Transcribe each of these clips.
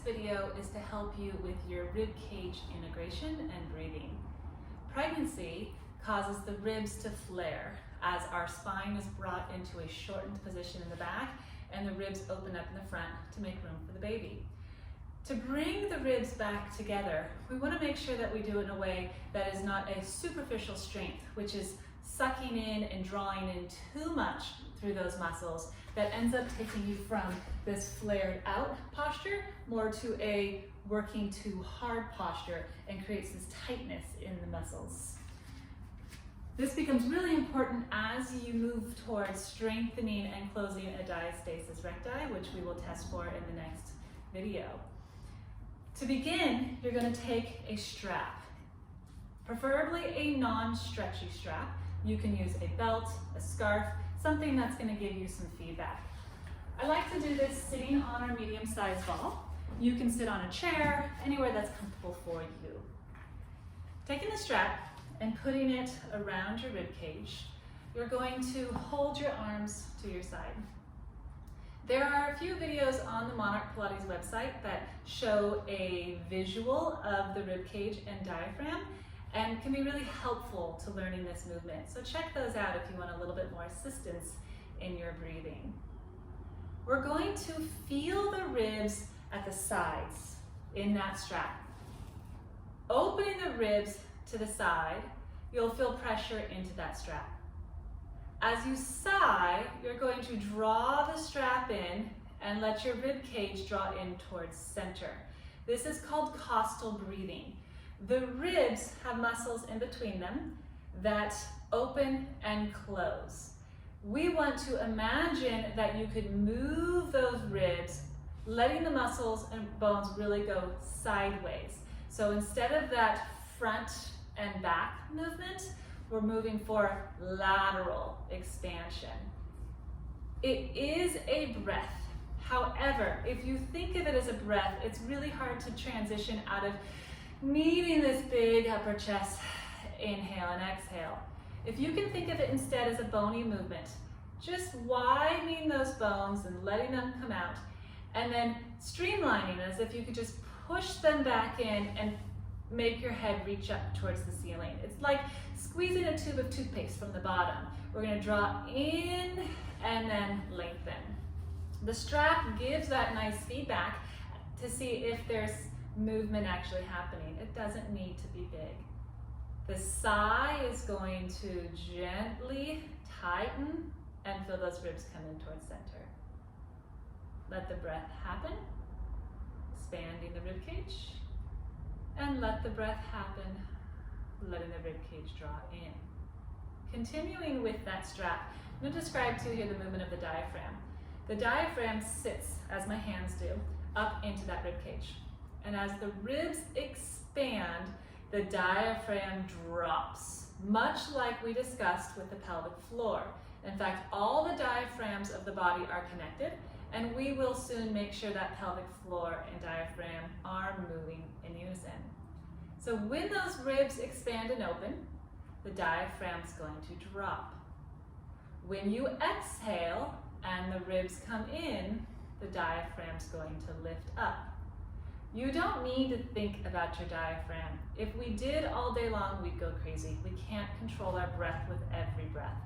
video is to help you with your rib cage integration and breathing. Pregnancy causes the ribs to flare as our spine is brought into a shortened position in the back and the ribs open up in the front to make room for the baby. To bring the ribs back together, we want to make sure that we do it in a way that is not a superficial strength, which is sucking in and drawing in too much through those muscles that ends up taking you from this flared out posture more to a working too hard posture and creates this tightness in the muscles. This becomes really important as you move towards strengthening and closing a diastasis recti, which we will test for in the next video. To begin, you're going to take a strap, preferably a non-stretchy strap. You can use a belt, a scarf, something that's going to give you some feedback. I like to do this sitting on our medium-sized ball. You can sit on a chair, anywhere that's comfortable for you. Taking the strap and putting it around your rib cage, you're going to hold your arms to your side. There are a few videos on the Monarch Pilates website that show a visual of the rib cage and diaphragm and can be really helpful to learning this movement. So check those out if you want a little bit more assistance in your breathing. We're going to feel the ribs at the sides in that strap. Opening the ribs to the side, you'll feel pressure into that strap. As you sigh, you're going to draw the strap in and let your rib cage draw in towards center. This is called costal breathing. The ribs have muscles in between them that open and close. We want to imagine that you could move those ribs, letting the muscles and bones really go sideways. So instead of that front and back movement, we're moving for lateral expansion. It is a breath. However, if you think of it as a breath, it's really hard to transition out of needing this big upper chest inhale and exhale. If you can think of it instead as a bony movement, just widening those bones and letting them come out, and then streamlining as if you could just push them back in and make your head reach up towards the ceiling. It's like squeezing a tube of toothpaste from the bottom. We're going to draw in and then lengthen. The strap gives that nice feedback to see if there's movement actually happening. It doesn't need to be big. The sigh is going to gently tighten and feel those ribs come in towards center. Let the breath happen, expanding the rib cage. And let the breath happen, letting the rib cage draw in. Continuing with that strap, I'm going to describe to you here the movement of the diaphragm. The diaphragm sits, as my hands do, up into that rib cage. And as the ribs expand, the diaphragm drops, much like we discussed with the pelvic floor. In fact, all the diaphragms of the body are connected, and we will soon make sure that pelvic floor and diaphragm are moving in unison. So when those ribs expand and open, the diaphragm's going to drop. When you exhale and the ribs come in, the diaphragm's going to lift up. You don't need to think about your diaphragm. If we did all day long, we'd go crazy. We can't control our breath with every breath.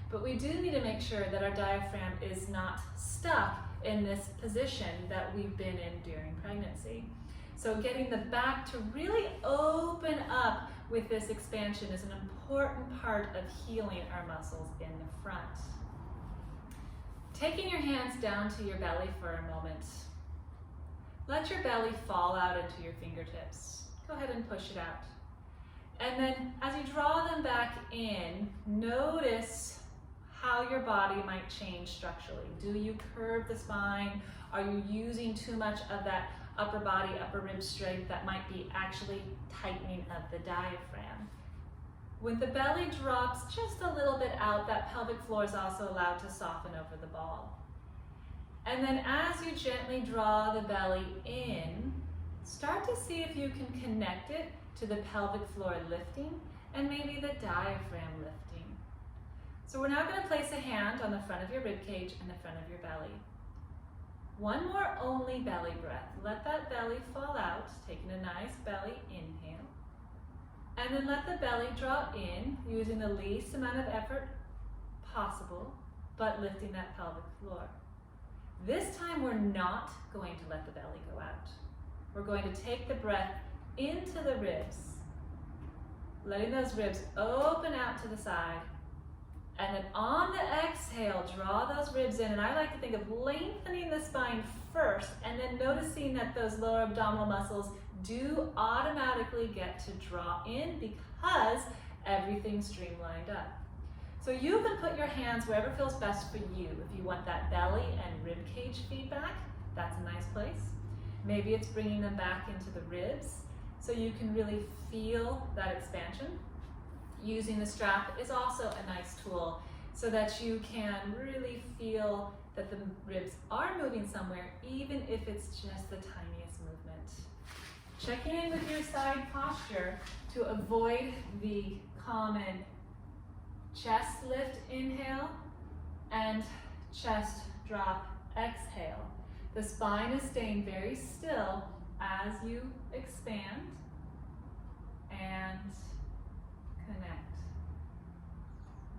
But we do need to make sure that our diaphragm is not stuck in this position that we've been in during pregnancy. So getting the back to really open up with this expansion is an important part of healing our muscles in the front. Taking your hands down to your belly for a moment. Let your belly fall out into your fingertips. Go ahead and push it out. And then as you draw them back in, notice how your body might change structurally. Do you curve the spine? Are you using too much of that upper body, upper rib strength that might be actually tightening of the diaphragm? When the belly drops just a little bit out, that pelvic floor is also allowed to soften over the ball. And then as you gently draw the belly in, start to see if you can connect it to the pelvic floor lifting and maybe the diaphragm lifting. So we're now going to place a hand on the front of your rib cage and the front of your belly. One more only belly breath. Let that belly fall out, taking a nice belly inhale. And then let the belly draw in, using the least amount of effort possible, but lifting that pelvic floor. This time we're not going to let the belly go out. We're going to take the breath into the ribs, letting those ribs open out to the side. And then on the exhale, draw those ribs in. And I like to think of lengthening the spine first, and then noticing that those lower abdominal muscles do automatically get to draw in because everything's streamlined up. So you can put your hands wherever feels best for you. If you want that belly and rib cage feedback, that's a nice place. Maybe it's bringing them back into the ribs so you can really feel that expansion. Using the strap is also a nice tool so that you can really feel that the ribs are moving somewhere, even if it's just the tiniest movement. Checking in with your side posture to avoid the common chest lift inhale and chest drop exhale. The spine is staying very still as you expand and connect.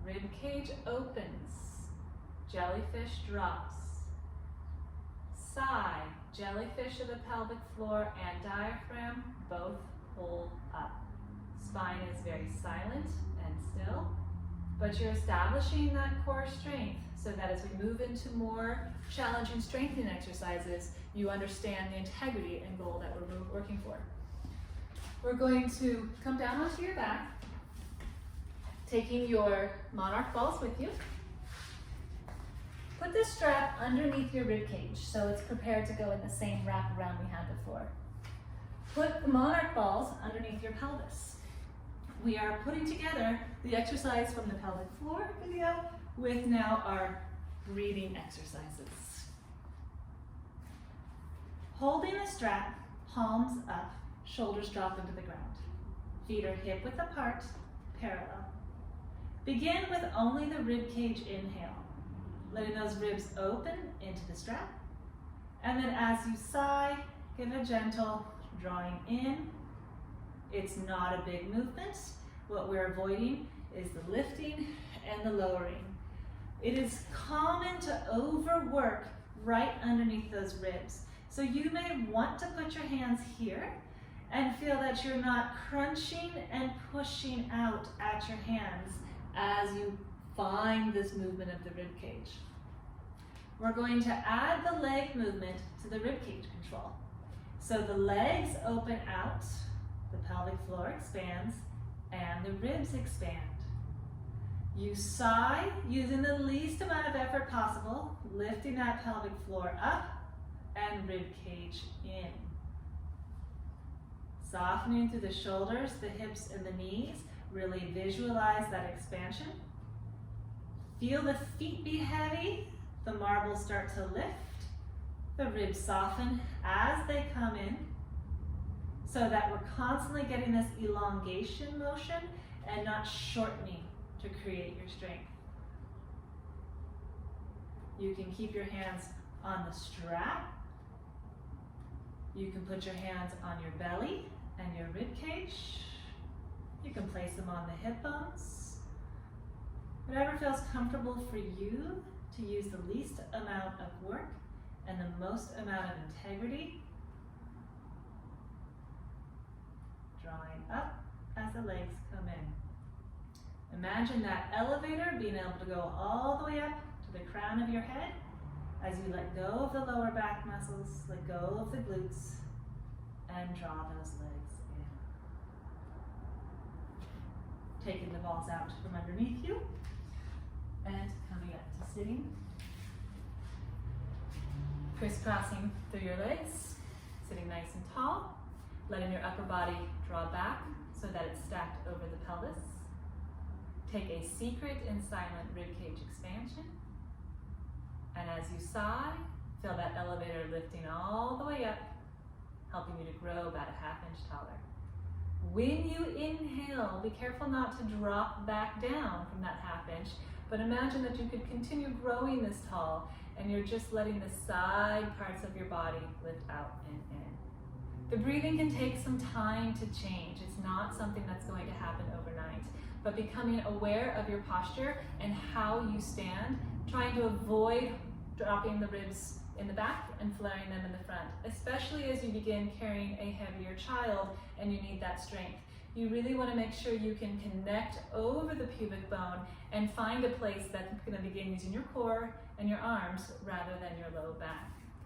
Rib cage opens, jellyfish drops. Sigh, jellyfish of the pelvic floor and diaphragm both pull up. Spine is very silent and still, but you're establishing that core strength so that as we move into more challenging strengthening exercises, you understand the integrity and goal that we're working for. We're going to come down onto your back, taking your monarch balls with you. Put this strap underneath your rib cage so it's prepared to go in the same wrap around we had before. Put the monarch balls underneath your pelvis. We are putting together the exercise from the pelvic floor video with now our breathing exercises. Holding the strap, palms up, shoulders drop into the ground. Feet are hip width apart, parallel. Begin with only the rib cage inhale, letting those ribs open into the strap. And then as you sigh, give a gentle drawing in. It's not a big movement. What we're avoiding is the lifting and the lowering. It is common to overwork right underneath those ribs. So you may want to put your hands here and feel that you're not crunching and pushing out at your hands as you find this movement of the rib cage. We're going to add the leg movement to the rib cage control. So the legs open out, the pelvic floor expands, and the ribs expand. You sigh using the least amount of effort possible, lifting that pelvic floor up and rib cage in. Softening through the shoulders, the hips, and the knees. Really visualize that expansion. Feel the feet be heavy, the marbles start to lift, the ribs soften as they come in, so that we're constantly getting this elongation motion and not shortening to create your strength. You can keep your hands on the strap. You can put your hands on your belly and your rib cage. You can place them on the hip bones. Whatever feels comfortable for you to use the least amount of work and the most amount of integrity. Drawing up as the legs come in. Imagine that elevator being able to go all the way up to the crown of your head as you let go of the lower back muscles, let go of the glutes, and draw those legs in. Taking the balls out from underneath you and coming up to sitting. Crisscrossing through your legs, sitting nice and tall, letting your upper body draw back so that it's stacked over the pelvis. Take a secret and silent ribcage expansion. And as you sigh, feel that elevator lifting all the way up, helping you to grow about a ½ inch taller. When you inhale, be careful not to drop back down from that ½ inch, but imagine that you could continue growing this tall and you're just letting the side parts of your body lift out and in. The breathing can take some time to change. It's not something that's going to happen overnight, but becoming aware of your posture and how you stand, trying to avoid dropping the ribs in the back and flaring them in the front, especially as you begin carrying a heavier child and you need that strength. You really want to make sure you can connect over the pubic bone and find a place that's going to begin using your core and your arms rather than your low back.